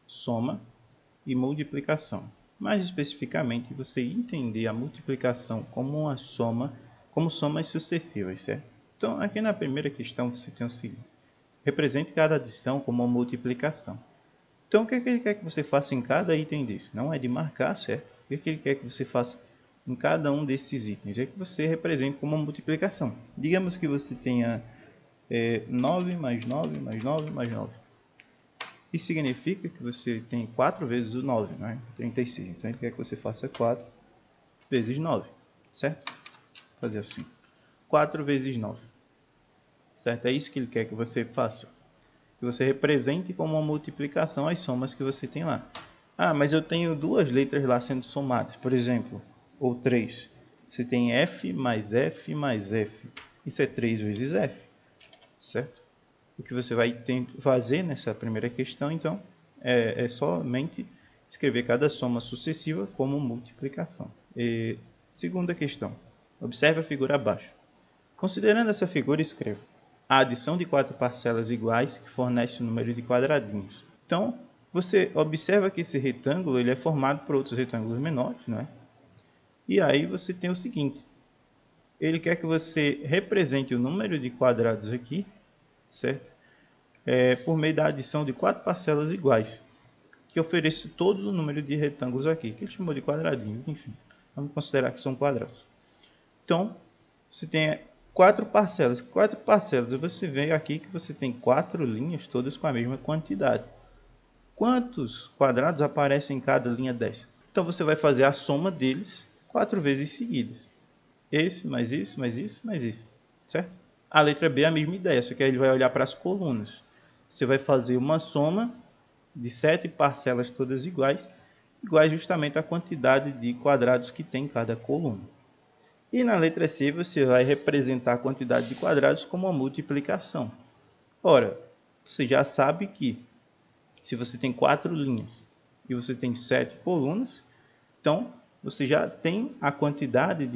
soma e multiplicação. Mais especificamente, você entender a multiplicação como uma soma, como somas sucessivas, certo? Então, aqui na primeira questão você tem o seguinte: represente cada adição como uma multiplicação. Então, o que é que ele quer que você faça em cada item desse? Não é de marcar, certo? O que é que ele quer que você faça em cada um desses itens? É que você represente como uma multiplicação. Digamos que você tenha 9 mais 9 mais 9 mais 9. Isso significa que você tem 4 vezes o 9, não é? 36. Então, ele quer que você faça 4 vezes 9, certo? Vou fazer assim. 4 vezes 9. Certo? É isso que ele quer que você faça. Que você represente como uma multiplicação as somas que você tem lá. Ah, mas eu tenho duas letras lá sendo somadas, por exemplo, ou 3. Você tem F mais F mais F. Isso é 3 vezes F, certo? O que você vai fazer nessa primeira questão, então, é somente escrever cada soma sucessiva como multiplicação. Segunda questão. Observe a figura abaixo. Considerando essa figura, escreva a adição de 4 parcelas iguais que fornece o número de quadradinhos. Então, você observa que esse retângulo ele é formado por outros retângulos menores, não é? E aí você tem o seguinte: ele quer que você represente o número de quadrados aqui, certo? Por meio da adição de 4 parcelas iguais, que oferece todo o número de retângulos aqui, que ele chamou de quadradinhos, enfim. Vamos considerar que são quadrados. Então, você tem 4 parcelas. 4 parcelas, você vê aqui que você tem 4 linhas, todas com a mesma quantidade. Quantos quadrados aparecem em cada linha dessa? Então, você vai fazer a soma deles 4 vezes seguidas. Esse, mais isso, mais isso, mais isso. Certo? A letra B é a mesma ideia, só que aí ele vai olhar para as colunas. Você vai fazer uma soma de 7 parcelas todas iguais justamente à quantidade de quadrados que tem em cada coluna. E na letra C você vai representar a quantidade de quadrados como uma multiplicação. Ora, você já sabe que se você tem 4 linhas e você tem 7 colunas, então você já tem a quantidade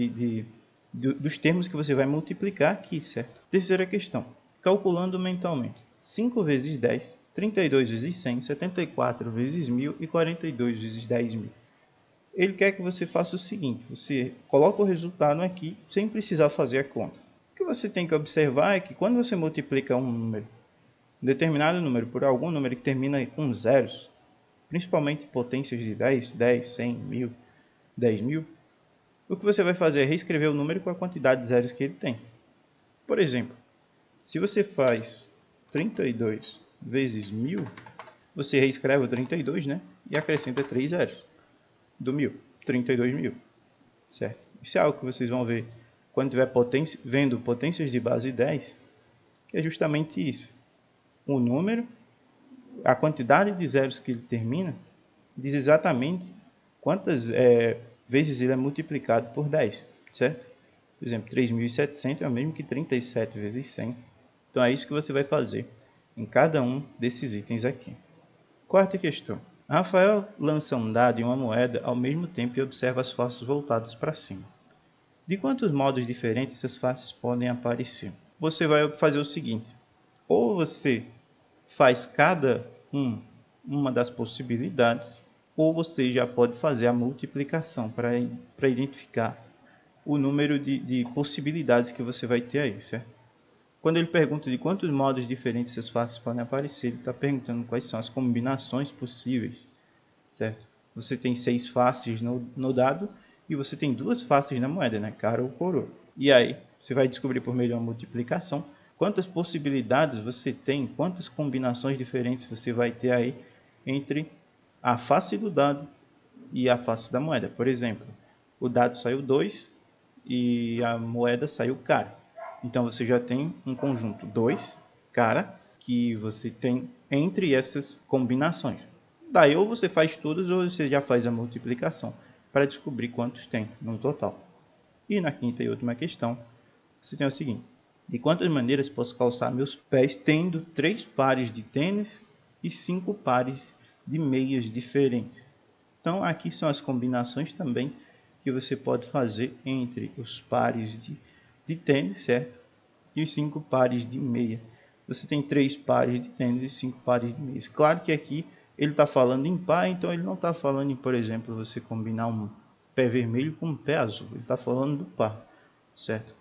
dos termos que você vai multiplicar aqui, certo? Terceira questão. Calculando mentalmente. 5 vezes 10, 32 vezes 100, 74 vezes 1000 e 42 vezes 10.000. Ele quer que você faça o seguinte: você coloca o resultado aqui sem precisar fazer a conta. O que você tem que observar é que quando você multiplica um determinado número por algum número que termina com zeros, principalmente potências de 10, 10, 100, 1000, 10.000, o que você vai fazer é reescrever o número com a quantidade de zeros que ele tem. Por exemplo, se você faz 32 vezes 1000, você reescreve o 32, né? E acrescenta 3 zeros do 1000, 32.000, certo? Isso é algo que vocês vão ver quando tiver vendo potências de base 10, que é justamente isso. O número, a quantidade de zeros que ele termina, diz exatamente quantas vezes ele é multiplicado por 10, certo? Por exemplo, 3.700 é o mesmo que 37 vezes 100. Então é isso que você vai fazer em cada um desses itens aqui. Quarta questão. Rafael lança um dado e uma moeda ao mesmo tempo e observa as faces voltadas para cima. De quantos modos diferentes essas faces podem aparecer? Você vai fazer o seguinte: ou você faz cada uma das possibilidades, ou você já pode fazer a multiplicação para identificar o número de possibilidades que você vai ter aí, certo? Quando ele pergunta de quantos modos diferentes essas faces podem aparecer, ele está perguntando quais são as combinações possíveis, certo? Você tem 6 faces no dado e você tem 2 faces na moeda, né? Cara ou coroa. E aí, você vai descobrir por meio de uma multiplicação quantas possibilidades você tem, quantas combinações diferentes você vai ter aí entre a face do dado e a face da moeda. Por exemplo, o dado saiu 2 e a moeda saiu cara. Então você já tem um conjunto 2, cara, que você tem entre essas combinações. Daí ou você faz todas ou você já faz a multiplicação para descobrir quantos tem no total. E na quinta e última questão, você tem o seguinte: de quantas maneiras posso calçar meus pés tendo 3 pares de tênis e 5 pares de meias diferentes? Então aqui são as combinações também que você pode fazer entre os pares de tênis, certo? E os 5 pares de meia. Você tem 3 pares de tênis e 5 pares de meias. Claro que aqui ele está falando em par, então ele não está falando em, por exemplo, você combinar um pé vermelho com um pé azul. Ele está falando do par, certo?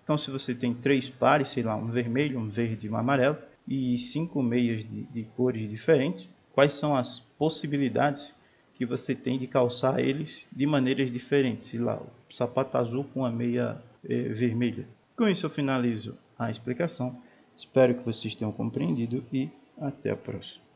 Então, se você tem 3 pares, sei lá, um vermelho, um verde e um amarelo, e 5 meias de cores diferentes, quais são as possibilidades que você tem de calçar eles de maneiras diferentes? Sei lá, o sapato azul com a meia vermelha. Com isso eu finalizo a explicação. Espero que vocês tenham compreendido e até a próxima.